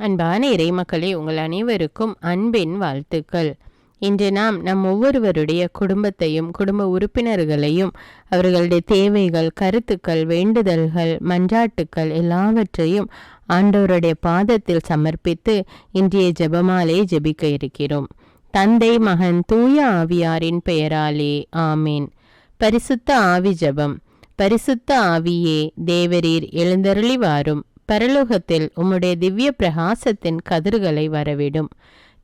அன்பான இறைமக்களே, உங்கள் அனைவருக்கும் அன்பின் வாழ்த்துக்கள். இன்று நாம் நம் ஒவ்வொருவருடைய குடும்பத்தையும் குடும்ப உறுப்பினர்களையும் அவர்களுடைய தேவைகள், கருத்துக்கள், வேண்டுதல்கள், மன்றாட்டுக்கள் எல்லாவற்றையும் ஆண்டவருடைய பாதத்தில் சமர்ப்பித்து இன்றைய ஜெபமாலே ஜெபிக்க இருக்கிறோம். தந்தை, மகன், தூய ஆவியாரின் பெயராலே ஆமீன். பரிசுத்த ஆவி ஜெபம். பரிசுத்த ஆவியே, தேவரீர் எழுந்தருளி வாரும். பரலோகத்தில் உம்முடைய திவ்ய பிரகாசத்தின் கதிர்களை வரவிடும்.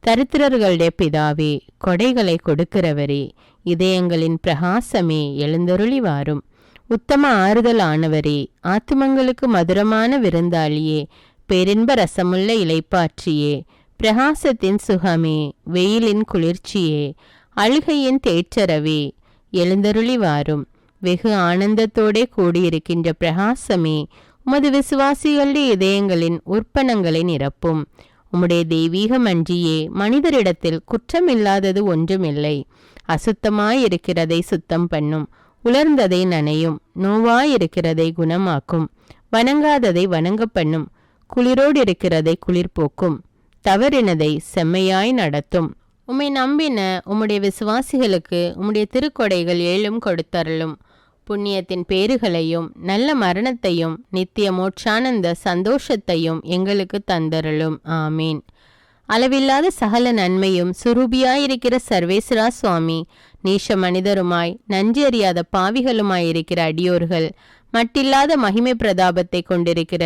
தரித்திரர்களுடைய பிதாவே, கொடைகளை கொடுக்கிறவரே, இதயங்களின் பிரகாசமே, எழுந்தருளி வாரும். உத்தம ஆறுதலானவரே, ஆத்துமங்களுக்கு மதுரமான விருந்தாளியே, பேரின்ப ரசமுள்ள இலைப்பாற்றியே, பிரகாசத்தின் சுகமே, வெயிலின் குளிர்ச்சியே, அழுகையின் தேற்றரவே, எழுந்தருளி வாரும். வெகு ஆனந்தத்தோடே கூடியிருக்கின்ற பிரகாசமே, உமது விசுவாசிகளுடைய இதயங்களின் உற்பனங்களை நிரப்பும். உம்முடைய தெய்வீக மன்றியே, மனிதரிடத்தில் குற்றமில்லாதது ஒன்றுமில்லை. அசுத்தமாயிருக்கிறதை சுத்தம் பண்ணும், உலர்ந்ததை நனையும், நோவாயிருக்கிறதை குணமாக்கும், வணங்காததை வணங்க பண்ணும், குளிரோடு இருக்கிறதை குளிர்போக்கும், தவறினதை செம்மையாய் நடத்தும். உம்மை நம்பின உம்முடைய விசுவாசிகளுக்கு உம்முடைய திருக்கொடைகள் ஏழும் கொடுத்தருளும். புண்ணியத்தின் பேறுகளையும் நல்ல மரணத்தையும் நித்திய மோட்சானந்த சந்தோஷத்தையும் எங்களுக்கு தந்தருளும். ஆமீன். அளவில்லாத சகல நன்மையும் சுரூபியாயிருக்கிற சர்வேஸ்வரா சுவாமி, நீஷ மனிதருமாய் நன்றி அறியாத பாவிகளுமாயிருக்கிற அடியோர்கள், மட்டில்லாத மகிமை பிரதாபத்தை கொண்டிருக்கிற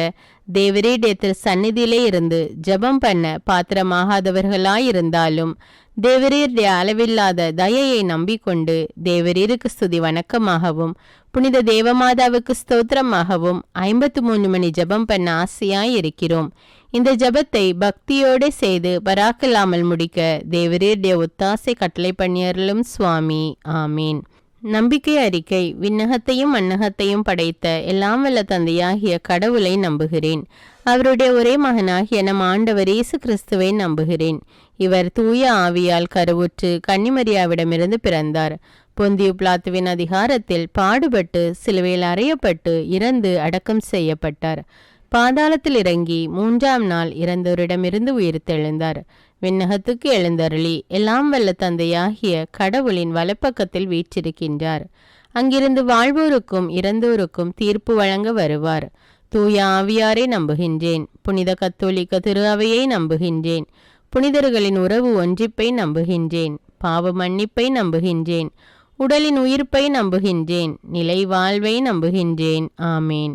தேவரீடத்தில் சந்நிதியிலே இருந்து ஜெபம் பண்ண பாத்திரமாகாதவர்களாயிருந்தாலும் தேவரீருடைய அளவில்லாத தயையை நம்பிக்கொண்டு தேவரீருக்கு ஸ்துதி வணக்கமாகவும் புனித தேவமாதாவுக்கு ஸ்தோத்திரமாகவும் 53 மணி ஜெபம் பண்ண ஆசையாய் இருக்கிறோம். இந்த ஜெபத்தை பக்தியோடு செய்து பராக்கில்லாமல் முடிக்க தேவரீருடைய ஒத்தாசை கட்டளை பண்ணியருளும் சுவாமி. ஆமீன். நம்பிக்கை அறிக்கை. விண்ணகத்தையும் மண்ணகத்தையும் படைத்த எல்லாம் வல்ல தந்தையாகிய கடவுளை நம்புகிறேன். அவருடைய ஒரே மகனாகிய நம் ஆண்டவர் இயேசு கிறிஸ்துவை நம்புகிறேன். இவர் தூய ஆவியால் கருவுற்று கன்னிமரியாவிடமிருந்து பிறந்தார். பொந்தியு பிலாத்துவின் அதிகாரத்தில் பாடுபட்டு சிலுவையில் அறையப்பட்டு இறந்து அடக்கம் செய்யப்பட்டார். பாதாளத்தில் இறங்கி 3ஆம் நாள் இறந்தோரிடமிருந்து உயிர்த்தெழுந்தார். விண்ணகத்துக்கு எழுந்தருளி எல்லாம் வல்ல தந்தையாகிய கடவுளின் வலப்பக்கத்தில் வீற்றிருக்கின்றார். அங்கிருந்து வாழ்வோருக்கும் இறந்தோருக்கும் தீர்ப்பு வழங்க வருவார். தூய ஆவியாரை நம்புகின்றேன். புனித கத்தோலிக்க திரு அவையை நம்புகின்றேன். புனிதர்களின் உறவு ஒன்றிப்பை நம்புகின்றேன். பாவ மன்னிப்பை நம்புகின்றேன். உடலின் உயிர்ப்பை நம்புகின்றேன். நிலை வாழ்வை நம்புகின்றேன். ஆமேன்.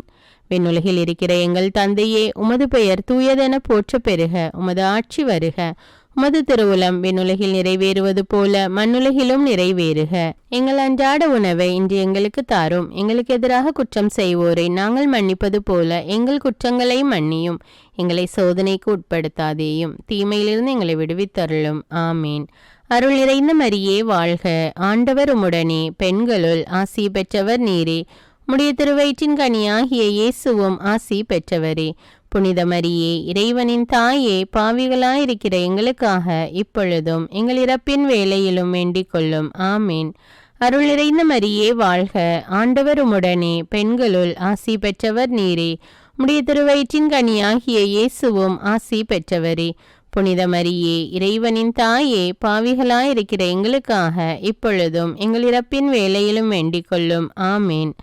விண்ணுலகில் இருக்கிற எங்கள் தந்தையே, உமது பெயர் தூயதென போற்ற பெறுக. உமது ஆட்சி வருக. உமது திருவுளம் விண்ணுலகில் நிறைவேறுவது போல மண்ணுலகிலும் நிறைவேறுக. எங்கள் அன்றாட உணவை இன்று எங்களுக்கு தாரும். எங்களுக்கு எதிராக குற்றம் செய்வோரை நாங்கள் மன்னிப்பது போல எங்கள் குற்றங்களை மன்னியும். எங்களை சோதனைக்கு உட்படுத்தாதேயும், தீமையிலிருந்து எங்களை விடுவித்தருளும். ஆமீன். அருள் நிறைந்த மரியே வாழ்க. ஆண்டவர் உம்முடனே, பெண்களுள் ஆசி பெற்றவர் நீரே. உம்முடைய திருவயிற்றின் கனியாகிய இயேசுவும் ஆசி பெற்றவரே. புனித மரியே, இறைவனின் தாயே, பாவிகளாயிருக்கிற எங்களுக்காக இப்பொழுதும் எங்கள் இறப்பின் வேளையிலும் வேண்டிக் கொள்ளும். ஆமீன். அருள் நிறைந்த மரியே வாழ்க. ஆண்டவர் உம்முடனே, பெண்களுள் ஆசி பெற்றவர் நீரே. உம்முடைய திருவயிற்றின் கனியாகிய இயேசுவும் ஆசி பெற்றவரே. புனித மரியே, இறைவனின் தாயே, பாவிகளாயிருக்கிற எங்களுக்காக இப்பொழுதும் எங்கள் இறப்பின் வேளையிலும் வேண்டிக் கொள்ளும். ஆமீன்.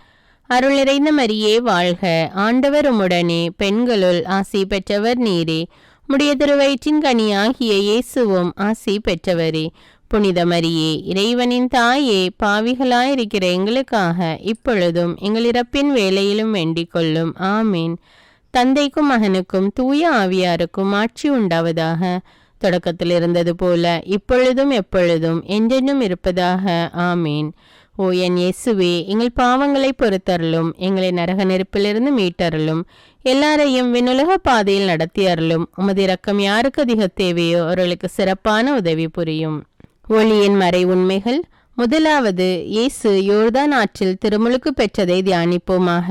அருள் நிறைந்த மரியே வாழ்க. ஆண்டவர் உம்முடனே, பெண்களுள் ஆசி பெற்றவர் நீரே. உம்முடைய திருவயிற்றின் கனியாகிய இயேசுவும் ஆசி பெற்றவரே. புனித மரியே, இறைவனின் தாயே, பாவிகளாயிருக்கிற எங்களுக்காக இப்பொழுதும் எங்கள் இறப்பின் வேளையிலும் வேண்டிக் கொள்ளும். ஆமீன். தந்தைக்கும் மகனுக்கும் தூய ஆவியாருக்கும் ஆட்சி உண்டாவதாக. தொடக்கத்தில் இருந்தது போல இப்பொழுதும் எப்பொழுதும் என்றென்றும் இருப்பதாக. ஆமீன். ஓ என் இயேசுவே, எங்கள் பாவங்களை பொறுத்தருளும். எங்களை நரக நெருப்பிலிருந்து மீட்டருளும். எல்லாரையும் விண்ணுலக பாதையில் நடத்தியருளும். உமது இரக்கம் யாருக்கு அதிக தேவையோ அவர்களுக்கு சிறப்பான உதவி புரியும். ஒளியின் மறை உண்மைகள். முதலாவது, இயேசு யோர்தான் ஆற்றில் திருமுழுக்கு பெற்றதை தியானிப்போமாக.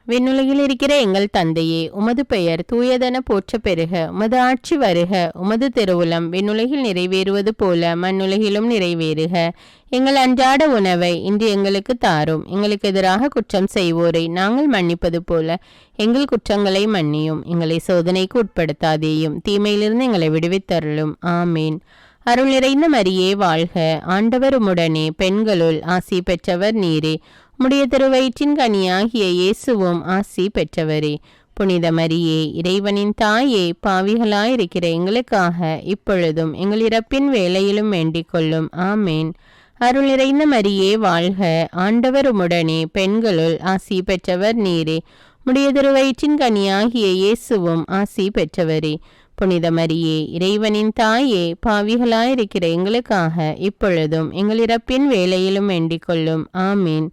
விண்ணுலகில் இருக்கிற எங்கள் தந்தையே, உமது பெயர் தூயதென போற்றப் பெறுக. உமது ஆட்சி வருக. உமது திருவுளம் விண்ணுலகில் நிறைவேறுவது போல மண்ணுலகிலும் நிறைவேறுக. எங்கள் அன்றாட உணவை இன்று எங்களுக்கு தாரும். எங்களுக்கு எதிராக குற்றம் செய்வோரை நாங்கள் மன்னிப்பது போல எங்கள் குற்றங்களை மன்னியும். எங்களை சோதனைக்கு உட்படுத்தாதேயும், தீமையிலிருந்து எங்களை விடுவித்தருளும். ஆமீன். அருள் நிறைந்த மரியே வாழ்க. ஆண்டவர் உம்முடனே, பெண்களுள் ஆசி பெற்றவர் நீரே. உம்முடைய திருவயிற்றின் கனியாகிய இயேசுவும் ஆசி பெற்றவரே. புனித மரியே, இறைவனின் தாயே, பாவிகளாயிருக்கிற எங்களுக்காக இப்பொழுதும் எங்கள் இறப்பின் வேளையிலும் வேண்டிக் கொள்ளும். ஆமேன். அருள் நிறைந்த மரியே வாழ்க. ஆண்டவர் உம்முடனே, பெண்களுள் ஆசி பெற்றவர் நீரே. உம்முடைய திருவயிற்றின் கனியாகிய இயேசுவும் ஆசி பெற்றவரே. புனித மரியே, இறைவனின் தாயே, பாவிகளாயிருக்கிற எங்களுக்காக இப்பொழுதும் எங்கள் இறப்பின் வேளையிலும் வேண்டிக் கொள்ளும். ஆமீன்.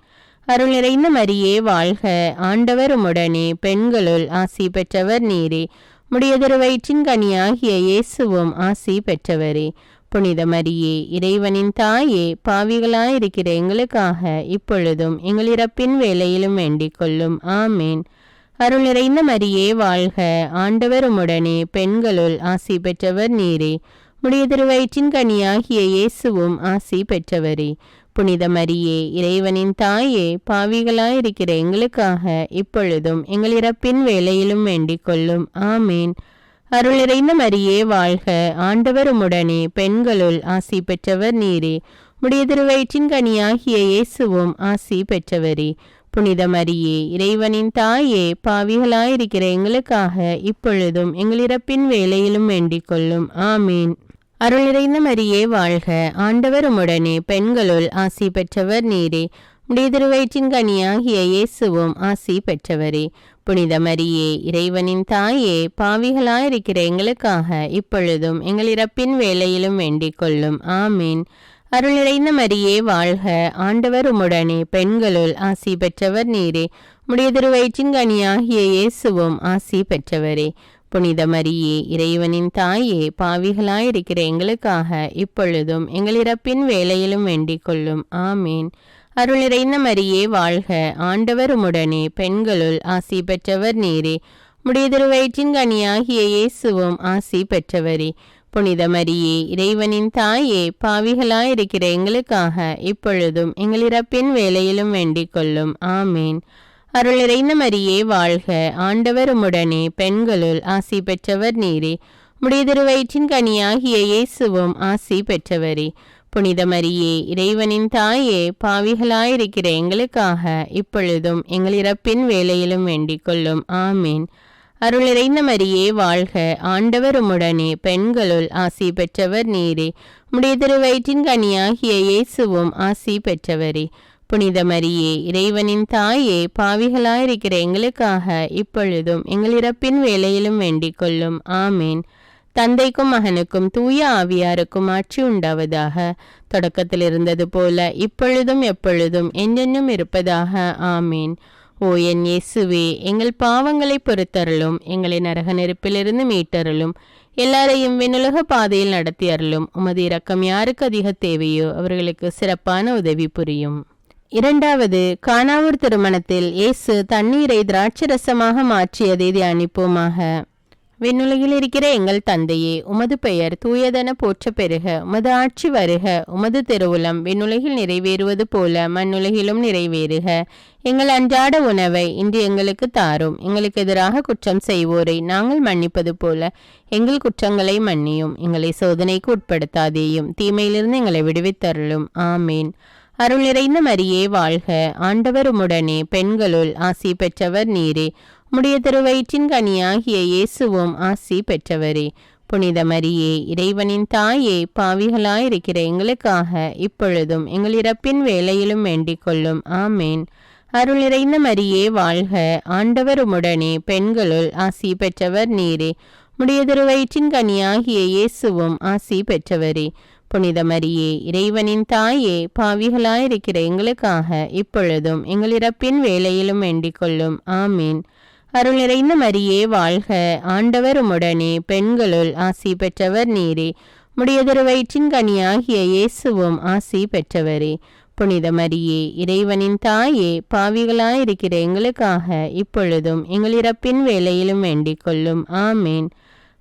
அருள் நிறைந்த மரியே வாழ்க. ஆண்டவர் உம்முடனே, பெண்களுள் ஆசி பெற்றவர் நீரே. உம்முடைய திருவயிற்றின் கனியாகிய இயேசுவும் ஆசி பெற்றவரே. புனித மரியே, இறைவனின் தாயே, பாவிகளாயிருக்கிற எங்களுக்காக இப்பொழுதும் எங்கள் இறப்பின் வேளையிலும் வேண்டிக் கொள்ளும். ஆமேன். அருள் நிறைந்த மரியே வாழ்க. ஆண்டவர் உம்முடனே, பெண்களுள் ஆசி பெற்றவர் நீரே. உம்முடைய திருவயிற்றின் கனியாகிய இயேசுவும் ஆசி பெற்றவரே. புனித மரியே, இறைவனின் தாயே, பாவிகளாயிருக்கிற எங்களுக்காக இப்பொழுதும் எங்கள் இறப்பின் வேளையிலும் வேண்டிக் கொள்ளும். ஆமேன். அருள் நிறைந்த மரியே வாழ்க. ஆண்டவர் உம்முடனே, பெண்களுள் ஆசி பெற்றவர் நீரே. உம்முடைய திருவயிற்றின் கனியாகிய இயேசுவும் ஆசி பெற்றவரே. புனித மரியே, இறைவனின் தாயே, பாவிகளாயிருக்கிற எங்களுக்காக இப்பொழுதும் எங்கள் இறப்பின் வேளையிலும் வேண்டிக் கொள்ளும். ஆமீன். அருள் நிறைந்த மரியே வாழ்க. ஆண்டவர் உம்முடனே, பெண்களுள் ஆசி பெற்றவர் நீரே. உம்முடைய திருவயிற்றின் கனியாகிய இயேசுவும் ஆசி பெற்றவரே. புனித மரியே, இறைவனின் தாயே, பாவிகளாயிருக்கிற எங்களுக்காக இப்பொழுதும் எங்கள் இறப்பின் வேளையிலும் வேண்டிக் கொள்ளும். ஆமீன். அருள் நிறைந்த மரியே வாழ்க. ஆண்டவர் உம்முடனே, பெண்களுள் ஆசி பெற்றவர் நீரே. உம்முடைய திருவயிற்றின் கனியாகிய இயேசுவும் ஆசி பெற்றவரே. புனித மரியே, இறைவனின் தாயே, பாவிகளாயிருக்கிற எங்களுக்காக இப்பொழுதும் எங்கள் இறப்பின் வேளையிலும் வேண்டிக் கொள்ளும். ஆமீன். அருள் நிறைந்த மரியே வாழ்க. ஆண்டவர் உம்முடனே, பெண்களுள் ஆசி பெற்றவர் நீரே. உம்முடைய திருவயிற்றின் கனியாகிய இயேசுவும் ஆசி பெற்றவரே. புனித மரியே, இறைவனின் தாயே, பாவிகளாயிருக்கிற எங்களுக்காக இப்பொழுதும் எங்கள் இறப்பின் வேளையிலும் வேண்டிக் கொள்ளும். ஆமீன். அருள் நிறைந்த மரியே வாழ்க. ஆண்டவர் உம்முடனே, பெண்களுள் ஆசி பெற்றவர் நீரே. உம்முடைய திருவயிற்றின் கனியாகிய இயேசுவும் ஆசி பெற்றவரே. புனித மரியே, இறைவனின் தாயே, பாவிகளாயிருக்கிற எங்களுக்காக இப்பொழுதும் எங்கள் இறப்பின் வேளையிலும் வேண்டிக் கொள்ளும். ஆமீன். அருள் நிறைந்த மரியே வாழ்க. ஆண்டவர் உம்முடனே, பெண்களுள் ஆசி பெற்றவர் நீரே. உம்முடைய திருவயிற்றின் கனியாகிய இயேசுவும் ஆசி பெற்றவரே. புனித மரியே, இறைவனின் தாயே, பாவிகளாயிருக்கிற எங்களுக்காக இப்பொழுதும் எங்கள் இறப்பின் வேளையிலும் வேண்டிக் கொள்ளும். ஆமீன். தந்தைக்கும் மகனுக்கும் தூய ஆவியாருக்கும் ஆட்சி உண்டாவதாக. தொடக்கத்தில் இருந்தது போல இப்பொழுதும் எப்பொழுதும் என்றென்றும் இருப்பதாக. ஆமீன். ஓ என் இயேசுவே, எங்கள் பாவங்களை பொறுத்தருளும். எங்களை நரக நெருப்பிலிருந்து மீட்டருளும். எல்லாரையும் விண்ணுலக பாதையில் நடத்தி அருளும். உமது இரக்கம் யாருக்கு அதிக தேவையோ அவர்களுக்கு சிறப்பான உதவி புரியும். இரண்டாவது கானாவூர் திருமணத்தில் இயேசு தண்ணீரை திராட்சரசமாக மாற்றியதை தியானிப்போமாக. விண்ணுலகில் இருக்கிற எங்கள் தந்தையே, உமது பெயர் தூயதென போற்றப் பெறுக. உமது ஆட்சி வருக. உமது திருவுளம் விண்ணுலகில் நிறைவேறுவது போல மண்ணுலகிலும் நிறைவேறுக. எங்கள் அன்றாட உணவை இன்று எங்களுக்கு தாரும். எங்களுக்கு எதிராக குற்றம் செய்வோரை நாங்கள் மன்னிப்பது போல எங்கள் குற்றங்களை மன்னியும். எங்களை சோதனைக்கு உட்படுத்தாதேயும், தீமையிலிருந்து எங்களை விடுவித்தருளும். ஆமீன். அருள் நிறைந்த மரியே வாழ்க. ஆண்டவர் உம்முடனே, பெண்களுள் ஆசி பெற்றவர் நீரே. உம்முடைய திருவயிற்றின் கனியாகிய இயேசுவும் ஆசி பெற்றவரே. புனித மரியே, இறைவனின் தாயே, பாவிகளாயிருக்கிற எங்களுக்காக இப்பொழுதும் எங்கள் இறப்பின் வேளையிலும் வேண்டிக் கொள்ளும். ஆமேன். அருள் நிறைந்த மரியே வாழ்க. ஆண்டவர் உம்முடனே, பெண்களுள் ஆசி பெற்றவர் நீரே. உம்முடைய திருவயிற்றின் கனியாகிய இயேசுவும் ஆசி பெற்றவரே. புனித மரியே, இறைவனின் தாயே, பாவிகளாயிருக்கிற எங்களுக்காக இப்பொழுதும் எங்கள் இறப்பின் வேளையிலும் வேண்டிக் கொள்ளும். ஆமீன். அருள் நிறைந்த மரியே வாழ்க. ஆண்டவர் உம்முடனே, பெண்களுள் ஆசி பெற்றவர் நீரே. உம்முடைய திருவயிற்றின் கனியாகிய இயேசுவும் ஆசி பெற்றவரே. புனித மரியே இறைவனின் தாயே, பாவிகளாயிருக்கிற எங்களுக்காக இப்பொழுதும் எங்கள் இறப்பின் வேளையிலும் வேண்டிக் கொள்ளும். ஆமேன்.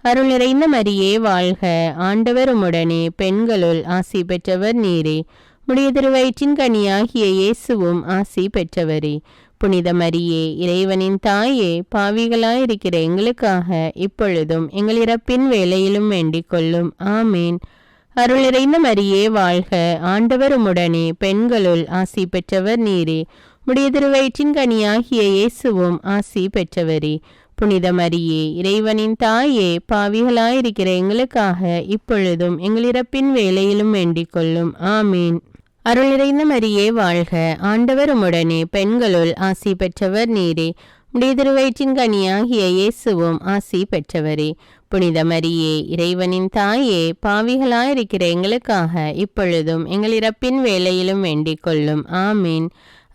அருள் நிறைந்த மரியே வாழ்க, ஆண்டவர் உம்முடனே, பெண்களுள் ஆசி பெற்றவர் நீரே. உம்முடைய திருவயிற்றின் கனியாகிய இயேசுவும் ஆசி பெற்றவரே. புனித மரியே இறைவனின் தாயே, பாவிகளாயிருக்கிற எங்களுக்காக இப்பொழுதும் எங்கள் இறப்பின் வேளையிலும் வேண்டிக் கொள்ளும். ஆமேன். அருள் நிறைந்த மரியே வாழ்க, ஆண்டவர் உம்முடனே, பெண்களுள் ஆசி பெற்றவர் நீரே. உம்முடைய திருவயிற்றின் கனியாகிய இயேசுவும் ஆசி பெற்றவரே. புனித மரியே இறைவனின் தாயே, பாவிகளாயிருக்கிற எங்களுக்காக இப்பொழுதும் எங்கள் இறப்பின் வேளையிலும் வேண்டிக் கொள்ளும். ஆமீன். அருள் நிறைந்த மரியே வாழ்க, ஆண்டவர் உம்முடனே, பெண்களுள் ஆசி பெற்றவர் நீரே. உம்முடைய திருவயிற்றின் கனியாகிய இயேசுவும் ஆசி பெற்றவரே. புனித மரியே இறைவனின் தாயே, பாவிகளாயிருக்கிற எங்களுக்காக இப்பொழுதும் எங்கள் இறப்பின் வேளையிலும் வேண்டிக் கொள்ளும். ஆமீன்.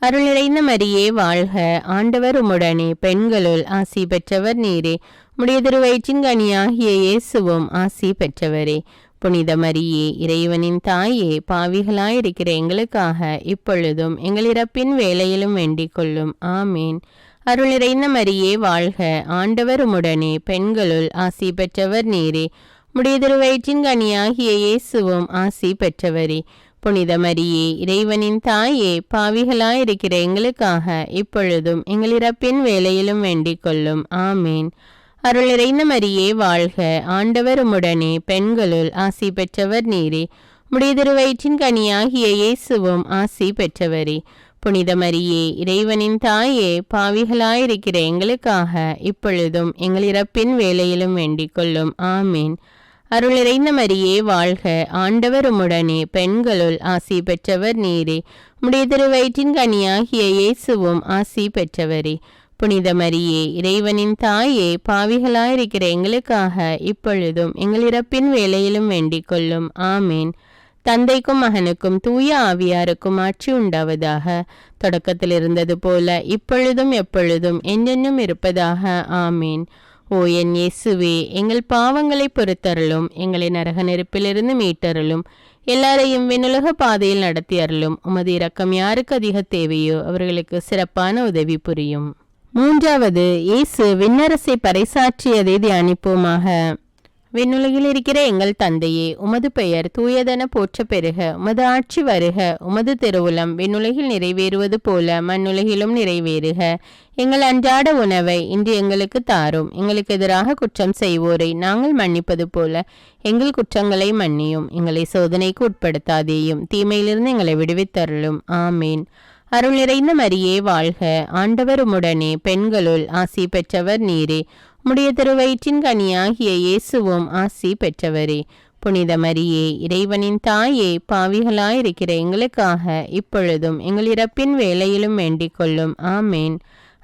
அருள் நிறைந்த மரியே வாழ்க, ஆண்டவர் உம்முடனே, பெண்களுள் ஆசி பெற்றவர் நீரே. உம்முடைய திருவயிற்றின் கனியாகிய இயேசுவும் ஆசி பெற்றவரே. புனித மரியே இறைவனின் தாயே, பாவிகளாயிருக்கிற எங்களுக்காக இப்பொழுதும் எங்கள் இறப்பின் வேளையிலும் வேண்டிக் கொள்ளும். ஆமீன். அருள் நிறைந்த மரியே வாழ்க, ஆண்டவர் உம்முடனே, பெண்களுள் ஆசி பெற்றவர் நீரே. உம்முடைய திருவயிற்றின் கனியாகிய இயேசுவும் ஆசி பெற்றவரே. புனித மரியே இறைவனின் தாயே, பாவிகளாயிருக்கிற எங்களுக்காக இப்பொழுதும் எங்கள் இறப்பின் வேளையிலும் வேண்டிக் கொள்ளும். ஆமீன். அருள் நிறைந்த மரியே வாழ்க, ஆண்டவர் உம்முடனே, பெண்களுள் ஆசி பெற்றவர் நீரே. உம்முடைய திருவயிற்றின் கனியாகிய இயேசுவும் ஆசி பெற்றவரே. புனித மரியே இறைவனின் தாயே, பாவிகளாயிருக்கிற எங்களுக்காக இப்பொழுதும் எங்கள் இறப்பின் வேளையிலும் வேண்டிக் கொள்ளும். ஆமீன். அருள் நிறைந்த மரியே வாழ்க, ஆண்டவர் உம்முடனே, பெண்களுள் ஆசி பெற்றவர் நீரே. உம்முடைய திருவயிற்றின் கனியாகிய இயேசுவும் ஆசி பெற்றவரே. புனித மரியே இறைவனின் தாயே, பாவிகளாயிருக்கிற எங்களுக்காக இப்பொழுதும் எங்கள் இறப்பின் வேளையிலும் வேண்டிக் கொள்ளும். ஆமீன். தந்தைக்கும் மகனுக்கும் தூய ஆவியாருக்கும் ஆட்சி உண்டாவதாக. தொடக்கத்தில் இருந்தது போல இப்பொழுதும் எப்பொழுதும் என்றென்றும் இருப்பதாக. ஆமீன். ஓ என் இயேசுவே, எங்கள் பாவங்களை பொறுத்தருளும், எங்களை நரக நெருப்பிலிருந்து மீட்டருளும், எல்லாரையும் விண்ணுலக பாதையில் நடத்தி அருளும். உமது இரக்கம் யாருக்கு அதிக தேவையோ அவர்களுக்கு சிறப்பான உதவி புரியும். மூன்றாவது, இயேசு விண்ணரசை பறைசாற்றியதை தியானிப்போமாக. விண்ணுலகில் இருக்கிற எங்கள் தந்தையே, உமது பெயர் தூயதென போற்ற பெறுக. உமது ஆட்சி வருக. உமது திருவுளம் விண்ணுலகில் நிறைவேறுவது போல மண்ணுலகிலும் நிறைவேறுக. எங்கள் அன்றாட உணவை இன்று எங்களுக்கு தாரும். எங்களுக்கு எதிராக குற்றம் செய்வோரை நாங்கள் மன்னிப்பது போல எங்கள் குற்றங்களை மன்னியும். எங்களை சோதனைக்கு உட்படுத்தாதேயும், தீமையிலிருந்து எங்களை விடுவித்தருளும். ஆமீன். அருள் நிறைந்த மரியே வாழ்க, ஆண்டவர் உம்முடனே, பெண்களுள் ஆசி பெற்றவர் நீரே. உம்முடைய திருவயிற்றின் கனியாகிய இயேசுவும் ஆசி பெற்றவரே. புனித மரியே இறைவனின் தாயே, பாவிகளாயிருக்கிற எங்களுக்காக இப்பொழுதும் எங்கள் இறப்பின் வேளையிலும் வேண்டிக் கொள்ளும். ஆமேன்.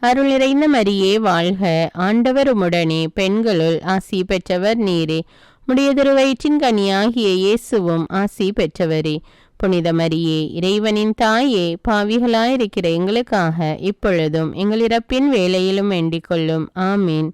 அருள் நிறைந்த மரியே வாழ்க, ஆண்டவர் உம்முடனே, பெண்களுள் ஆசி பெற்றவர் நீரே. உம்முடைய திருவயிற்றின் கனியாகிய இயேசுவும் ஆசி பெற்றவரே. புனித மரியே இறைவனின் தாயே, பாவிகளாயிருக்கிற எங்களுக்காக இப்பொழுதும் எங்கள் இறப்பின் வேளையிலும் வேண்டிக் கொள்ளும். ஆமீன்.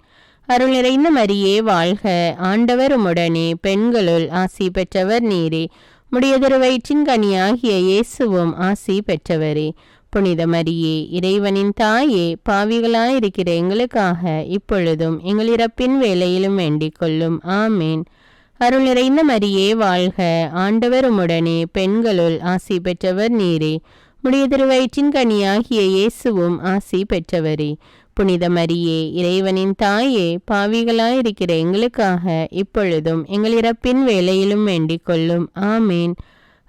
அருள் நிறைந்த மரியே வாழ்க, ஆண்டவர் உம்முடனே, பெண்களுள் ஆசி பெற்றவர் நீரே. உம்முடைய திருவயிற்றின் கனியாகிய இயேசுவும் ஆசி பெற்றவரே. புனித மரியே இறைவனின் தாயே, பாவிகளாயிருக்கிற எங்களுக்காக இப்பொழுதும் எங்கள் இறப்பின் வேளையிலும் வேண்டிக் கொள்ளும். ஆமீன். அருள் நிறைந்த மரியே வாழ்க, ஆண்டவர் உம்முடனே, பெண்களுள் ஆசி பெற்றவர் நீரே. உம்முடைய திருவயிற்றின் கனியாகிய இயேசுவும் ஆசி பெற்றவரே. புனித மரியே இறைவனின் தாயே, பாவிகளாயிருக்கிற எங்களுக்காக இப்பொழுதும் எங்கள் இறப்பின் வேளையிலும் வேண்டிக் கொள்ளும். ஆமீன்.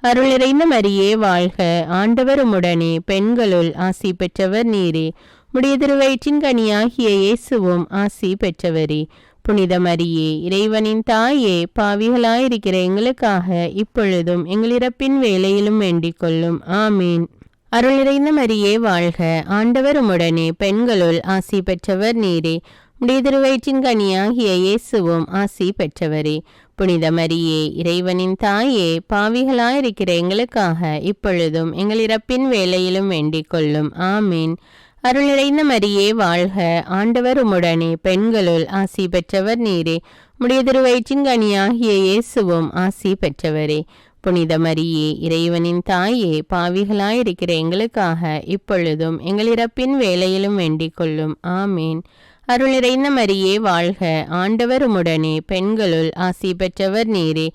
அருள் நிறைந்த மரியே வாழ்க, ஆண்டவர் உம்முடனே, பெண்களுள் ஆசி பெற்றவர் நீரே. உம்முடைய திருவயிற்றின் கனியாகிய இயேசுவும் ஆசி பெற்றவரே. புனித மரியே இறைவனின் தாயே, பாவிகளாயிருக்கிற எங்களுக்காக இப்பொழுதும் எங்கள் இறப்பின் வேளையிலும் வேண்டிக் கொள்ளும். ஆமீன். அருள் நிறைந்த மரியே வாழ்க, ஆண்டவர் உம்முடனே, பெண்களுள் ஆசி பெற்றவர் நீரே. உம்முடைய திருவயிற்றின் கனியாகிய இயேசுவும் ஆசி பெற்றவரே. புனித மரியே இறைவனின் தாயே, பாவிகளாயிருக்கிற எங்களுக்காக இப்பொழுதும் எங்கள் இறப்பின் வேளையிலும் வேண்டிக் கொள்ளும். ஆமீன். அருள் நிறைந்த மரியே வாழ்க, ஆண்டவர் உம்முடனே, பெண்களுள் ஆசி பெற்றவர் நீரே. உம்முடைய திருவயிற்றின் கனியாகிய இயேசுவும் ஆசி பெற்றவரே. புனித மரியே, இறைவனின் தாயே, பாவிகளாயிருக்கிற எங்களுக்காக இப்பொழுதும் எங்கள் இறப்பின் வேளையிலும் வேண்டிக் கொள்ளும். ஆமீன். அருள் நிறைந்த மரியே வாழ்க, ஆண்டவர் உம்முடனே, பெண்களுள் ஆசி பெற்றவர் நீரே.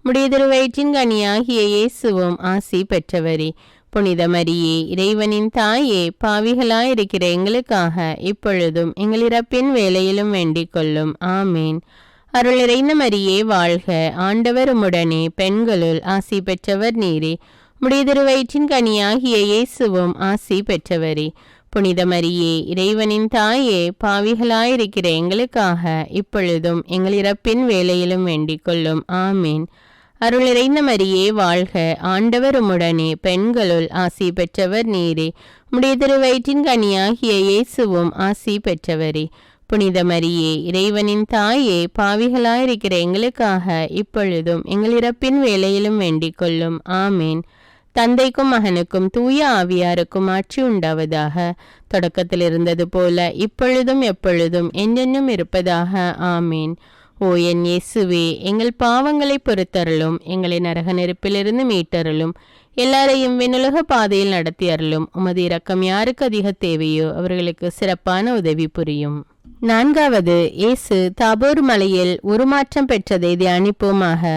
உம்முடைய திருவயிற்றின் கனியாகிய இயேசுவும் ஆசி பெற்றவரே. புனித மரியே, இறைவனின் தாயே, பாவிகளாயிருக்கிற எங்களுக்காக இப்பொழுதும் எங்கள் இறப்பின் வேளையிலும் வேண்டிக் கொள்ளும். ஆமீன். அருள் நிறைந்த மரியே வாழ்க, ஆண்டவர் உம்முடனே, பெண்களுள் ஆசி பெற்றவர் நீரே. உம்முடைய திருவயிற்றின் கனியாகிய இயேசுவும் ஆசி பெற்றவரே. புனித மரியே, இறைவனின் தாயே, பாவிகளாயிருக்கிற எங்களுக்காக இப்பொழுதும் எங்கள் இறப்பின் வேளையிலும் வேண்டிக் கொள்ளும். ஆமீன். அருள் நிறைந்த மரியே வாழ்க, ஆண்டவர் உம்முடனே, பெண்களுள் ஆசி பெற்றவர் நீரே. உம்முடைய திருவயிற்றின் கனியாகிய இயேசுவும் ஆசி பெற்றவரே. புனித மரியே, இறைவனின் தாயே, பாவிகளாயிருக்கிற எங்களுக்காக இப்பொழுதும் எங்கள் இறப்பின் வேளையிலும் வேண்டிக் கொள்ளும். ஆமீன். தந்தைக்கும் மகனுக்கும் தூய ஆவியாருக்கும் ஆட்சி உண்டாவதாக. தொடக்கத்தில் இருந்தது போல இப்பொழுதும் எப்பொழுதும் என்றென்றும் இருப்பதாக. ஆமீன். ஓ என் இயேசுவே, எங்கள் பாவங்களை பொறுத்தருளும், எங்களை நரக நெருப்பிலிருந்து மீட்டருளும், எல்லாரையும் விண்ணுலக பாதையில் நடத்தி அருளும். உமது இரக்கம் யாருக்கு அதிக தேவையோ அவர்களுக்கு சிறப்பான உதவி புரியும். 4வது, இயேசு தாபோர் மலையில் உருமாற்றம் பெற்றதை தியானிப்போமாக.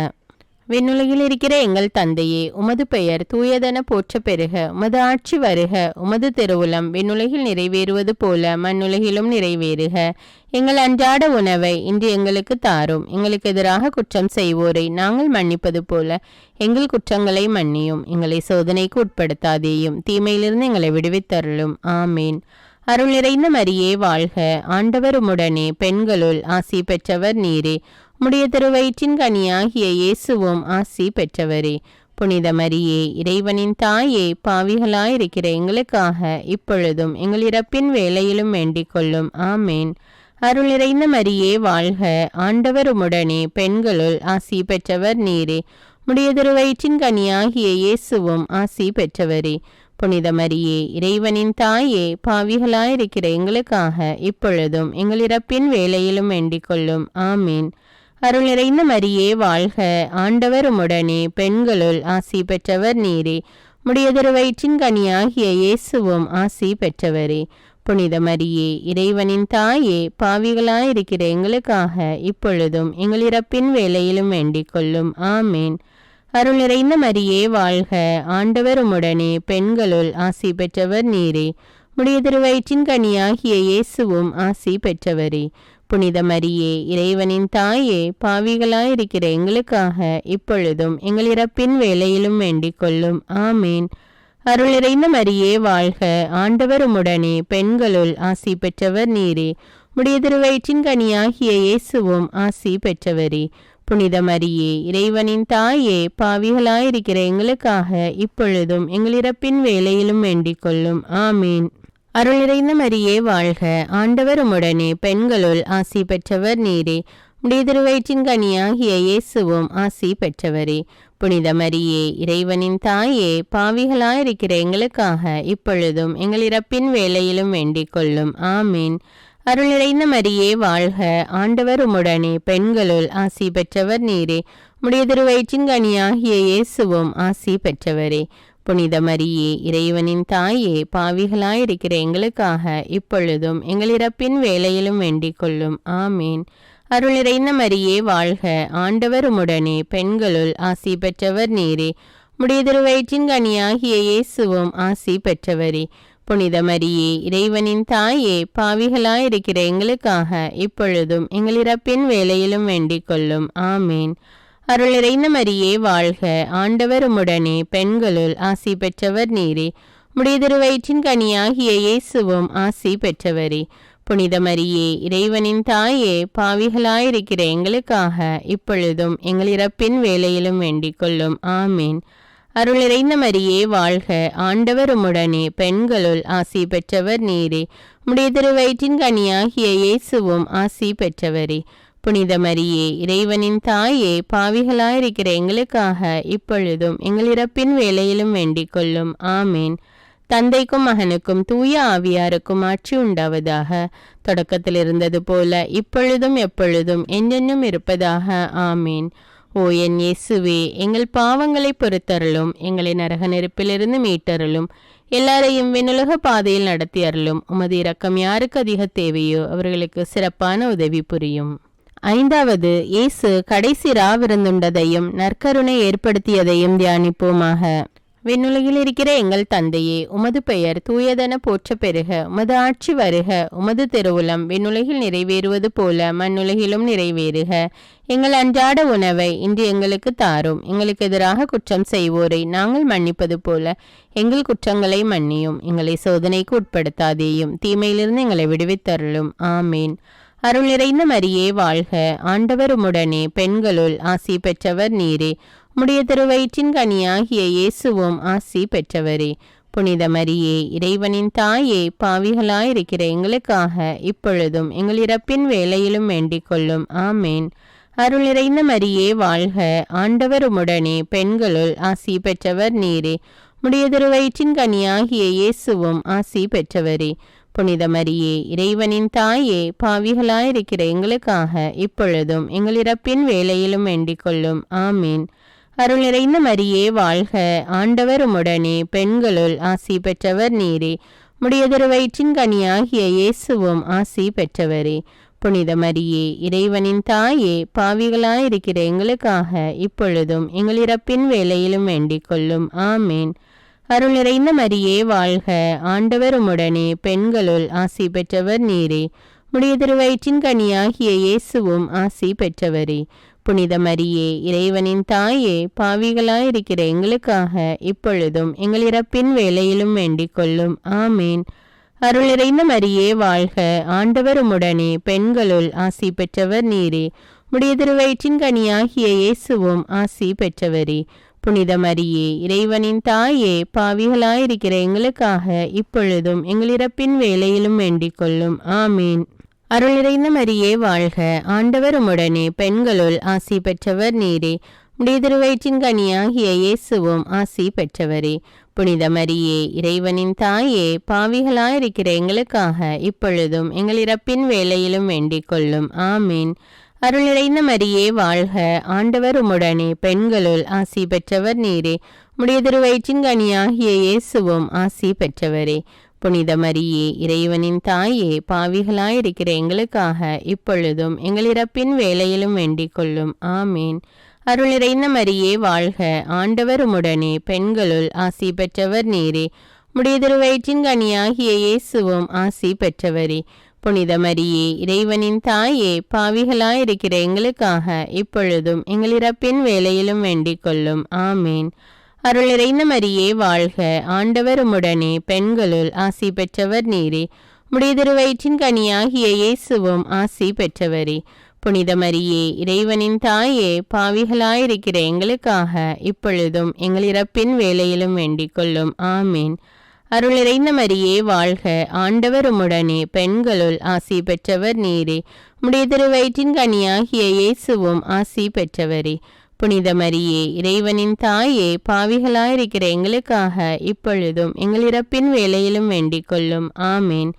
விண்ணுலகில் இருக்கிற எங்கள் தந்தையே, உமது பெயர் தூயதென போற்ற பெறுக. உமது ஆட்சி வருக. உமது திருவுளம் விண்ணுலகில் நிறைவேறுவது போல மண்ணுலகிலும் நிறைவேறுக. எங்கள் அன்றாட உணவை இன்று எங்களுக்கு தாரும். எங்களுக்கு எதிராக குற்றம் செய்வோரை நாங்கள் மன்னிப்பது போல எங்கள் குற்றங்களை மன்னியும். எங்களை சோதனைக்கு உட்படுத்தாதேயும், தீமையிலிருந்து எங்களை விடுவித்தருளும். ஆமீன். அருள் நிறைந்த மரியே வாழ்க, ஆண்டவர் உம்முடனே, பெண்களுள் ஆசி பெற்றவர் நீரே. உம்முடைய திருவயிற்றின் கனியாகிய இயேசுவும் ஆசி பெற்றவரே. புனித மரியே, இறைவனின் தாயே, பாவிகளாயிருக்கிற எங்களுக்காக இப்பொழுதும் எங்கள் இறப்பின் வேளையிலும் வேண்டிக் கொள்ளும். ஆமேன். அருள் நிறைந்த மரியே வாழ்க, ஆண்டவர் உம்முடனே, பெண்களுள் ஆசி பெற்றவர் நீரே. உம்முடைய திருவயிற்றின் கனியாகிய இயேசுவும் ஆசி பெற்றவரே. புனித மரியே, இறைவனின் தாயே, பாவிகளாயிருக்கிற எங்களுக்காக இப்பொழுதும் எங்கள் இறப்பின் வேளையிலும் வேண்டிக் கொள்ளும். ஆமீன். அருள் நிறைந்த மரியே வாழ்க, ஆண்டவர் உம்முடனே, பெண்களுள் ஆசி பெற்றவர் நீரே. உம்முடைய திருவயிற்றின் கனியாகிய இயேசுவும் ஆசி பெற்றவரே. புனித மரியே, இறைவனின் தாயே, பாவிகளாயிருக்கிற எங்களுக்காக இப்பொழுதும் எங்கள் இறப்பின் வேளையிலும் வேண்டிக் கொள்ளும். ஆமீன். அருள் நிறைந்த மரியே வாழ்க, ஆண்டவர் உம்முடனே, பெண்களுள் ஆசி பெற்றவர் நீரே. உம்முடைய திருவயிற்றின் கனியாகிய இயேசுவும் ஆசி பெற்றவரே. புனித மரியே, இறைவனின் தாயே, பாவிகளாயிருக்கிற எங்களுக்காக இப்பொழுதும் எங்கள் இறப்பின் வேளையிலும் வேண்டிக் கொள்ளும். ஆமீன். அருள் நிறைந்த மரியே வாழ்க, ஆண்டவர் உம்முடனே, பெண்களுள் ஆசி பெற்றவர் நீரே. உம்முடைய திருவயிற்றின் கனியாகிய இயேசுவும் ஆசி பெற்றவரே. புனித மரியே, இறைவனின் தாயே, பாவிகளாயிருக்கிற எங்களுக்காக இப்பொழுதும் எங்கள் இறப்பின் வேளையிலும் வேண்டிக் கொள்ளும். ஆமீன். அருள் நிறைந்த மரியே வாழ்க, ஆண்டவர் உம்முடனே, பெண்களுள் ஆசி பெற்றவர் நீரே. உம்முடைய திருவயிற்றின் கனியாகிய இயேசுவும் ஆசி பெற்றவரே. புனித மரியே, இறைவனின் தாயே, பாவிகளாயிருக்கிற எங்களுக்காக இப்பொழுதும் எங்கள் இறப்பின் வேளையிலும் வேண்டிக் கொள்ளும். ஆமீன். அருள் நிறைந்த மரியே வாழ்க, ஆண்டவர் உம்முடனே, பெண்களுள் ஆசி பெற்றவர் நீரே. உம்முடைய திருவயிற்றின் கனியாகிய இயேசுவும் ஆசி பெற்றவரே. புனித மரியே, இறைவனின் தாயே, பாவிகளாயிருக்கிற எங்களுக்காக இப்பொழுதும் எங்கள் இறப்பின் வேளையிலும் வேண்டிக் கொள்ளும். ஆமீன். அருள் நிறைந்த மரியே வாழ்க, ஆண்டவர் உம்முடனே, பெண்களுள் ஆசி பெற்றவர் நீரே. உம்முடைய திருவயிற்றின் கனியாகிய இயேசுவும் ஆசி பெற்றவரே. புனித மரியே, இறைவனின் தாயே, பாவிகளாயிருக்கிற எங்களுக்காக இப்பொழுதும் எங்கள் இறப்பின் வேளையிலும் வேண்டிக் கொள்ளும். ஆமீன். அருள் நிறைந்த மரியே வாழ்க, ஆண்டவர் உம்முடனே, பெண்களுள் ஆசி பெற்றவர் நீரே. உம்முடைய திருவயிற்றின் கனியாகிய இயேசுவும் ஆசி பெற்றவரே. புனித மரியே, இறைவனின் தாயே, பாவிகளாயிருக்கிற எங்களுக்காக இப்பொழுதும் எங்கள் இறப்பின் வேளையிலும் வேண்டிக் கொள்ளும். ஆமீன். அருள் நிறைந்த மரியே வாழ்க, ஆண்டவர் உம்முடனே, பெண்களுள் ஆசி பெற்றவர் நீரே. உம்முடைய திருவயிற்றின் கனியாகிய இயேசுவும் ஆசி பெற்றவரே. புனித மரியே, இறைவனின் தாயே, பாவிகளாயிருக்கிற எங்களுக்காக இப்பொழுதும் எங்கள் இறப்பின் வேளையிலும் வேண்டிக் கொள்ளும். ஆமீன். தந்தைக்கும் மகனுக்கும் தூய ஆவியாருக்கும் ஆட்சி உண்டாவதாக. தொடக்கத்தில் இருந்தது போல இப்பொழுதும் எப்பொழுதும் என்றென்றும் இருப்பதாக. ஆமீன். ஓ ஓ என் இயேசுவே, எங்கள் பாவங்களை பொறுத்தருளும், எங்களை நரக நெருப்பிலிருந்து மீட்டருளும், எல்லாரையும் விண்ணுலக பாதையில் நடத்தி அருளும். உமது இரக்கம் யாருக்கு அதிக தேவையோ அவர்களுக்கு சிறப்பான உதவி புரியும். ஐந்தாவது, இயேசு கடைசி ராவிருந்துண்டதையும் நற்கருணை ஏற்படுத்தியதையும் தியானிப்போமாக. விண்ணுலகில் இருக்கிற எங்கள் தந்தையே, உமது பெயர் தூயதென போற்ற பெறுக. உமது ஆட்சி வருக. உமது திருவுளம் விண்ணுலகில் நிறைவேறுவது போல மண்ணுலகிலும் நிறைவேறுக. எங்கள் அன்றாட உணவை இன்று எங்களுக்கு தாரும். எங்களுக்கு எதிராக குற்றம் செய்வோரை நாங்கள் மன்னிப்பது போல எங்கள் குற்றங்களை மன்னியும். எங்களை சோதனைக்கு உட்படுத்தாதேயும், தீமையிலிருந்து எங்களை விடுவித்தருளும். ஆமீன். அருள் நிறைந்த மரியே வாழ்க. ஆண்டவர் உம்முடனே, பெண்களுள் ஆசி பெற்றவர் நீரே. உம்முடைய திருவயிற்றின் கனியாகிய இயேசுவும் ஆசி பெற்றவரே. புனித மரியே, இறைவனின் தாயே, பாவிகளாயிருக்கிற எங்களுக்காக இப்பொழுதும் எங்கள் இறப்பின் வேளையிலும் வேண்டிக் கொள்ளும். ஆமேன். அருள் நிறைந்த மரியே வாழ்க. ஆண்டவர் உம்முடனே, பெண்களுள் ஆசி பெற்றவர் நீரே. உம்முடைய திருவயிற்றின் கனியாகிய இயேசுவும் ஆசி பெற்றவரே. புனித மரியே, இறைவனின் தாயே, பாவிகளாயிருக்கிற எங்களுக்காக இப்பொழுதும் எங்கள் இறப்பின் வேளையிலும் வேண்டிக் கொள்ளும். ஆமீன். அருள் நிறைந்த மரியே வாழ்க. ஆண்டவர் உம்முடனே, பெண்களுள் ஆசி பெற்றவர் நீரே. உம்முடைய திருவயிற்றின் கனியாகிய இயேசுவும் ஆசி பெற்றவரே. புனித மரியே, இறைவனின் தாயே, பாவிகளாயிருக்கிற எங்களுக்காக இப்பொழுதும் எங்கள் இறப்பின் வேளையிலும் வேண்டிக் கொள்ளும். ஆமீன். அருள் நிறைந்த மரியே வாழ்க. ஆண்டவர் உம்முடனே, பெண்களுள் ஆசி பெற்றவர் நீரே. உம்முடைய திருவயிற்றின் கனியாகிய இயேசுவும் ஆசி பெற்றவரே. புனித மரியே, இறைவனின் தாயே, பாவிகளாயிருக்கிற எங்களுக்காக இப்பொழுதும் எங்கள் இறப்பின் வேளையிலும் வேண்டிக் கொள்ளும். ஆமீன். அருள் நிறைந்த மரியே வாழ்க. ஆண்டவர் உம்முடனே, பெண்களுள் ஆசி பெற்றவர் நீரே. உம்முடைய திருவயிற்றின் கனியாகிய இயேசுவும் ஆசி பெற்றவரே. புனித மரியே, இறைவனின் தாயே, பாவிகளாயிருக்கிற எங்களுக்காக இப்பொழுதும் எங்கள் இறப்பின் வேளையிலும் வேண்டிக் கொள்ளும். ஆமீன். அருள் நிறைந்த மரியே வாழ்க. ஆண்டவர் உம்முடனே, பெண்களுள் ஆசி பெற்றவர் நீரே. உம்முடைய திருவயிற்றின் கனியாகிய இயேசுவும் ஆசி பெற்றவரே. புனித மரியே, இறைவனின் தாயே, பாவிகளாயிருக்கிற எங்களுக்காக இப்பொழுதும் எங்கள் இறப்பின் வேளையிலும் வேண்டிக் கொள்ளும். ஆமீன். அருள் நிறைந்த மரியே வாழ்க. ஆண்டவர் உம்முடனே, பெண்களுள் ஆசி பெற்றவர் நீரே. உம்முடைய திருவயிற்றின் கனியாகிய இயேசுவும் ஆசி பெற்றவரே. புனித மரியே, இறைவனின் தாயே, பாவிகளாயிருக்கிற எங்களுக்காக இப்பொழுதும் எங்கள் இறப்பின் வேளையிலும் வேண்டிக் கொள்ளும். ஆமீன். அருள் நிறைந்த மரியே வாழ்க. ஆண்டவர் உம்முடனே, பெண்களுள் ஆசி பெற்றவர் நீரே. உம்முடைய திருவயிற்றின் கனியாகிய இயேசுவும் ஆசி பெற்றவரே. புனித மரியே, இறைவனின் தாயே, பாவிகளாயிருக்கிற எங்களுக்காக இப்பொழுதும் எங்கள் இறப்பின் வேளையிலும் வேண்டிக் கொள்ளும். ஆமீன். அருள் நிறைந்த மரியே வாழ்க. ஆண்டவர் உம்முடனே, பெண்களுள் ஆசி பெற்றவர் நீரே. உம்முடைய திருவயிற்றின் கனியாகிய இயேசுவும் ஆசி பெற்றவரே. புனித மரியே, இறைவனின் தாயே, பாவிகளாயிருக்கிற எங்களுக்காக இப்பொழுதும் எங்கள் இறப்பின் வேளையிலும் வேண்டிக் கொள்ளும். ஆமீன். அருள் நிறைந்த மரியே வாழ்க. ஆண்டவர் உம்முடனே, பெண்களுள் ஆசி பெற்றவர் நீரே. உம்முடைய திருவயிற்றின் கனியாகிய இயேசுவும் ஆசி பெற்றவரே. புனித மரியே, இறைவனின் தாயே, பாவிகளாயிருக்கிற எங்களுக்காக இப்பொழுதும் எங்கள் இறப்பின் வேளையிலும் வேண்டிக் கொள்ளும். ஆமீன்.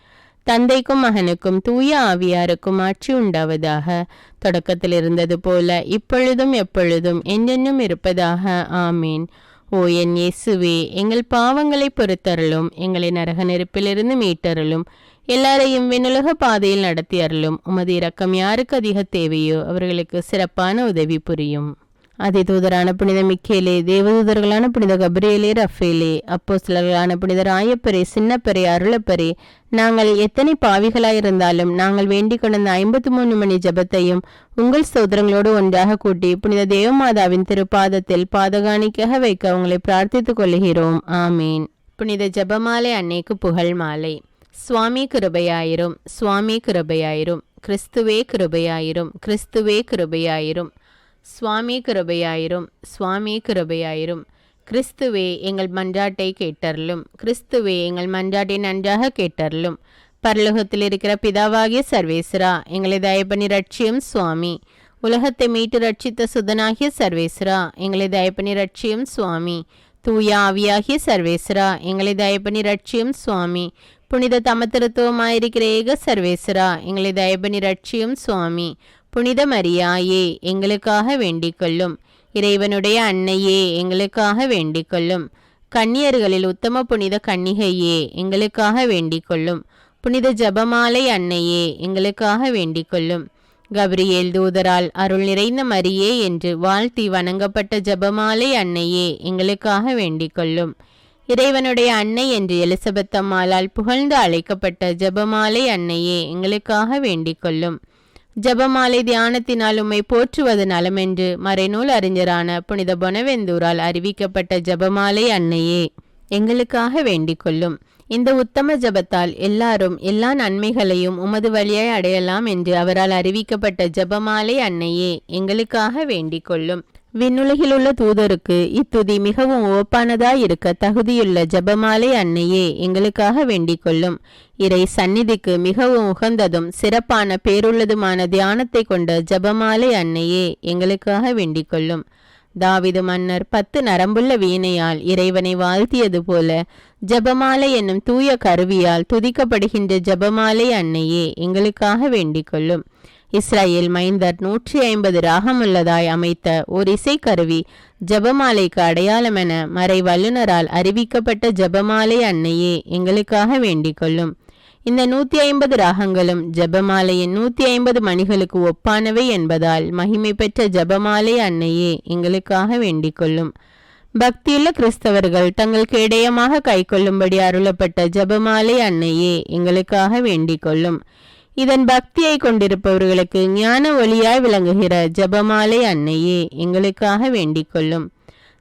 தந்தைக்கும் மகனுக்கும் தூய ஆவியாருக்கும் ஆட்சி உண்டாவதாக. தொடக்கத்தில் இருந்தது போல இப்பொழுதும் எப்பொழுதும் என்றென்றும் இருப்பதாக. ஆமீன். ஓ என் இயேசுவே, எங்கள் பாவங்களை பொறுத்தருளும், எங்களை நரக நெருப்பிலிருந்து மீட்டருளும், எல்லாரையும் விண்ணுலக பாதையில் நடத்தி அருளும். உமது இரக்கம் யாருக்கு அதிக தேவையோ அவர்களுக்கு சிறப்பான உதவி புரியும். அதிதூதரான புனித மிக்கேலே, தேவதூதர்களான புனித கபிரியேலே, ரஃபேலே, அப்போஸ்தலர்களான புனித ராயப்பரே, சின்னப்பரே, அருளப்பரே, நாங்கள் எத்தனை பாவிகளாயிருந்தாலும் நாங்கள் வேண்டிக் கொண்ட 53 மணி ஜபத்தையும் உங்கள் சோதரங்களோடு ஒன்றாக கூட்டி புனித தேவமாதாவின் திருப்பாதத்தில் பாதகாணிக்காக வைக்க உங்களை பிரார்த்தித்துக் கொள்கிறோம். ஆமீன். புனித ஜபமாலை அன்னைக்கு புகழ் மாலை. சுவாமி கிருபையாயிரும், சுவாமி கிருபையாயிரும், கிறிஸ்துவே கிருபையாயிரும், கிறிஸ்துவே கிருபையாயிரும், சுவாமி கிருபையாயிரும், சுவாமி கிருபையாயிரும். கிறிஸ்துவே எங்கள் மன்றாட்டை கேட்டருளும், கிறிஸ்துவே எங்கள் மன்றாட்டை நன்றாக கேட்டருளும். பரலோகத்தில் இருக்கிற பிதாவாகிய சர்வேஸ்வரா, எங்களை தயப்பண்ணி ரட்சியும் சுவாமி. உலகத்தை மீட்டு ரட்சித்த சுதனாகிய சர்வேஸ்வரா, எங்களை தயப்பண்ணி ரட்சியும் சுவாமி. தூய ஆவியாகிய சர்வேஸ்வரா, எங்களை தயப்பண்ணி ரட்சியும் சுவாமி. புனித தமத்திருத்துவமாயிருக்கிற ஏக சர்வேஸ்வரா, எங்களை தயப்பண்ணி ரட்சியும் சுவாமி. புனித மரியாயே, எங்களுக்காக வேண்டிக் கொள்ளும். இறைவனுடைய அன்னையே எங்களுக்காக வேண்டிக் கொள்ளும். கன்னியர்களில் உத்தம புனித கன்னிகையே எங்களுக்காக வேண்டிக் கொள்ளும். புனித ஜெபமாலை அன்னையே எங்களுக்காக வேண்டிக் கொள்ளும். கபிரியேல் தூதரால் அருள் நிறைந்த மரியே என்று வாழ்த்தி வணங்கப்பட்ட ஜெபமாலை அன்னையே எங்களுக்காக வேண்டிக் கொள்ளும். இறைவனுடைய அன்னை என்று எலிசபெத் அம்மாளால் புகழ்ந்து அழைக்கப்பட்ட ஜெபமாலை அன்னையே எங்களுக்காக வேண்டிக் கொள்ளும். ஜெபமாலை தியானத்தினால் உம்மை போற்றுவது நலமென்று மறைநூல் அறிஞரான புனித பொனவெந்தூரால் அறிவிக்கப்பட்ட ஜெபமாலை அன்னையே எங்களுக்காக வேண்டிக் கொள்ளும். இந்த உத்தம ஜெபத்தால் எல்லாரும் எல்லா நன்மைகளையும் உமது வழியாய் அடையலாம் என்று அவரால் அறிவிக்கப்பட்ட ஜெபமாலை அன்னையே எங்களுக்காக வேண்டிக் கொள்ளும். விண்ணுலகிலுள்ள தூதருக்கு இத்துதி மிகவும் ஓப்பானதாய் இருக்க தகுதியுள்ள ஜெபமாலை அன்னையே எங்களுக்காக வேண்டிக் கொள்ளும். இறை சந்நிதிக்கு மிகவும் உகந்ததும் சிறப்பான பேருள்ளதுமான தியானத்தை கொண்ட ஜெபமாலை அன்னையே எங்களுக்காக வேண்டிக் கொள்ளும். தாவீது மன்னர் 10 நரம்புள்ள வீணையால் இறைவனை வாழ்த்தியது போல ஜெபமாலை என்னும் தூய கருவியால் துதிக்கப்படுகின்ற ஜெபமாலை அன்னையே எங்களுக்காக வேண்டிக் கொள்ளும். இஸ்ரேல் மைந்தர் 150 ராகமுள்ளதாய் அமைத்த ஓர் இசைக்கருவி ஜெபமாலைக்கு அடையாளமென மறை வல்லுனரால் அறிவிக்கப்பட்ட ஜெபமாலை அன்னையே எங்களுக்காக வேண்டிக் கொள்ளும். இந்த 150 ராகங்களும் ஜெபமாலையின் 150 மணிகளுக்கு ஒப்பானவை என்பதால் மகிமை பெற்ற ஜெபமாலை அன்னையே எங்களுக்காக வேண்டிக் கொள்ளும். பக்தியுள்ள கிறிஸ்தவர்கள் தங்களுக்கு இடையமாக கைக்கொள்ளும்படி அருளப்பட்ட ஜெபமாலை அன்னையே எங்களுக்காக வேண்டிக் கொள்ளும். இதன் பக்தியை கொண்டிருப்பவர்களுக்கு ஞான ஒளியாய் விளங்குகிற ஜெபமாலை அன்னையே எங்களுக்காக வேண்டிக் கொள்ளும்.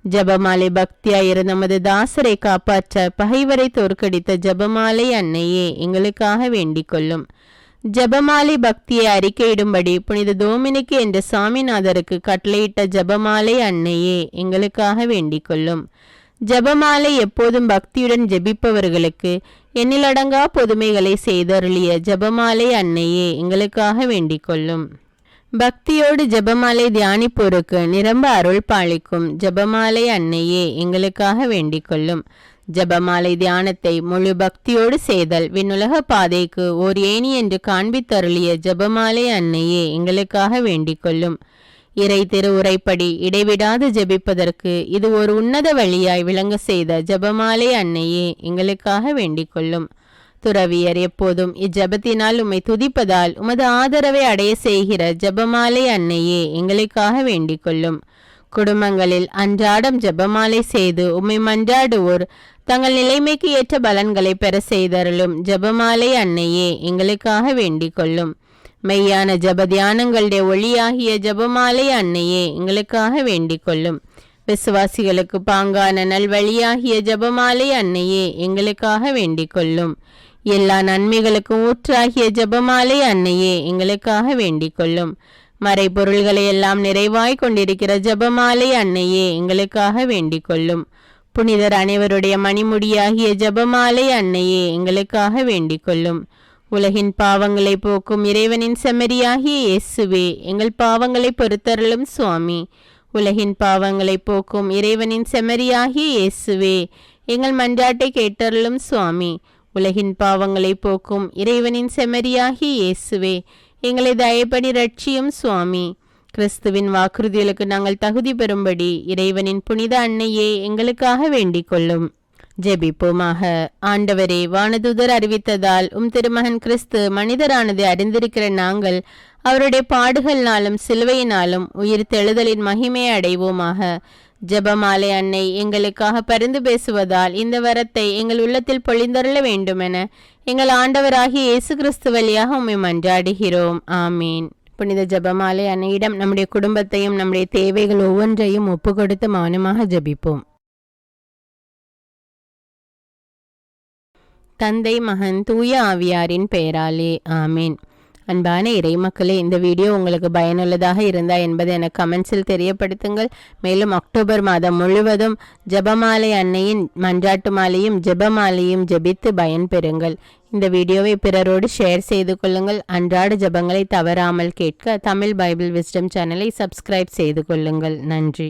ஜெபமாலை பக்தியாயிரு நமது தாசரை காப்பாற்ற பகைவரை தோற்கடித்த ஜெபமாலை அன்னையே எங்களுக்காக வேண்டிக் கொள்ளும். ஜெபமாலை பக்தியை அறிக்கையிடும்படி புனித டோமினிக்கு என்ற சாமிநாதருக்கு கட்டளையிட்ட ஜெபமாலை அன்னையே எங்களுக்காக வேண்டிக் கொள்ளும். ஜெபமாலை எப்போதும் பக்தியுடன் ஜெபிப்பவர்களுக்கு எண்ணிலடங்கா பொதுமைகளை செய்தருளிய ஜெபமாலை அன்னையே எங்களுக்காக வேண்டிக் கொள்ளும். பக்தியோடு ஜெபமாலை தியானிப்போருக்கு நிரம்ப அருள் பாலிக்கும் ஜெபமாலை அன்னையே எங்களுக்காக வேண்டிக் கொள்ளும். ஜெபமாலை தியானத்தை முழு பக்தியோடு செய்தல் விண்ணுலக பாதைக்கு ஓர் ஏணி என்று காண்பித்தருளிய ஜெபமாலை அன்னையே எங்களுக்காக வேண்டிக் கொள்ளும். இறை திரு உரைப்படி இடைவிடாது ஜெபிப்பதற்கு இது ஒரு உன்னத வழியாய் விளங்க செய்த ஜெபமாலை அன்னையே எங்களுக்காக வேண்டிக் கொள்ளும். துறவியர் எப்போதும் இஜெபத்தினால் உம்மை துதிப்பதால் உமது ஆதரவை அடைய செய்கிற ஜெபமாலை அன்னையே எங்களுக்காக வேண்டிக் கொள்ளும். குடும்பங்களில் அன்றாடம் ஜெபமாலை செய்து உம்மை மன்றாடுவோர் தங்கள் நிலைமைக்கு ஏற்ற பலன்களை பெற செய்தருளும் ஜெபமாலை அன்னையே எங்களுக்காக வேண்டிக் கொள்ளும். மெய்யான ஜெப தியானங்களுடைய ஒளியாகிய ஜெபமாலை அன்னையே எங்களுக்காக வேண்டிக் கொள்ளும். விசுவாசிகளுக்கு பாங்கான நல்வழியாகிய ஜெபமாலை அன்னையே எங்களுக்காக வேண்டிக் கொள்ளும். எல்லா நன்மைகளுக்கும் ஊற்றாகிய ஜெபமாலை அன்னையே எங்களுக்காக வேண்டிக் கொள்ளும். மறைபொருள்களை எல்லாம் நிறைவாய் கொண்டிருக்கிற ஜெபமாலை அன்னையே எங்களுக்காக வேண்டிக் கொள்ளும். புனிதர் அனைவருடைய மணிமுடியாகிய ஜெபமாலை அன்னையே எங்களுக்காக வேண்டிக் கொள்ளும். உலகின் பாவங்களை போக்கும் இறைவனின் செம்மறியாகிய இயேசுவே எங்கள் பாவங்களை பொறுத்தருளும் சுவாமி. உலகின் பாவங்களை போக்கும் இறைவனின் செம்மறியாகிய இயேசுவே எங்கள் மன்றாட்டை கேட்டருளும் சுவாமி. உலகின் பாவங்களை போக்கும் இறைவனின் செம்மறியாகிய இயேசுவே எங்களை தயப்படி ரட்சியும் சுவாமி. கிறிஸ்துவின் வாக்குறுதிகளுக்கு நாங்கள் தகுதி பெறும்படி இறைவனின் புனித அன்னையே எங்களுக்காக வேண்டிக் கொள்ளும். ஜெபிப்போமாக. ஆண்டவரே, வானதூதர் அறிவித்ததால் திருமகன் கிறிஸ்து மனிதரானது அறிந்திருக்கிற நாங்கள் அவருடைய பாடுகள்னாலும் சிலுவையினாலும் உயிர் தெழுதலின் மகிமையை அடைவோமாக. ஜெபமாலை அன்னை எங்களுக்காக பரிந்து பேசுவதால் இந்த வரத்தை எங்கள் உள்ளத்தில் பொழிந்தருள வேண்டுமென எங்கள் ஆண்டவராகிய இயேசு கிறிஸ்து வழியாக உம்மை மன்றாடுகிறோம். ஆமீன். புனித ஜெபமாலை அன்னையிடம் நம்முடைய குடும்பத்தையும் நம்முடைய தேவைகள் ஒவ்வொன்றையும் ஒப்பு கொடுத்து மௌனமாக ஜெபிப்போம். தந்தை, மகன், தூய ஆவியாரின் பெயராலே ஆமீன். அன்பான இறை மக்களே, இந்த வீடியோ உங்களுக்கு பயனுள்ளதாக இருந்தால் என்பதை எனக்கு கமெண்ட்ஸில் தெரியப்படுத்துங்கள். மேலும் அக்டோபர் மாதம் முழுவதும் ஜெபமாலை அன்னையின் மன்றாட்டு மாலையும் ஜெபமாலையும் ஜெபித்து பயன்பெறுங்கள். இந்த வீடியோவை பிறரோடு ஷேர் செய்து கொள்ளுங்கள். அன்றாட ஜெபங்களை தவறாமல் கேட்க தமிழ் பைபிள் விஸ்டம் சேனலை சப்ஸ்கிரைப் செய்து கொள்ளுங்கள். நன்றி.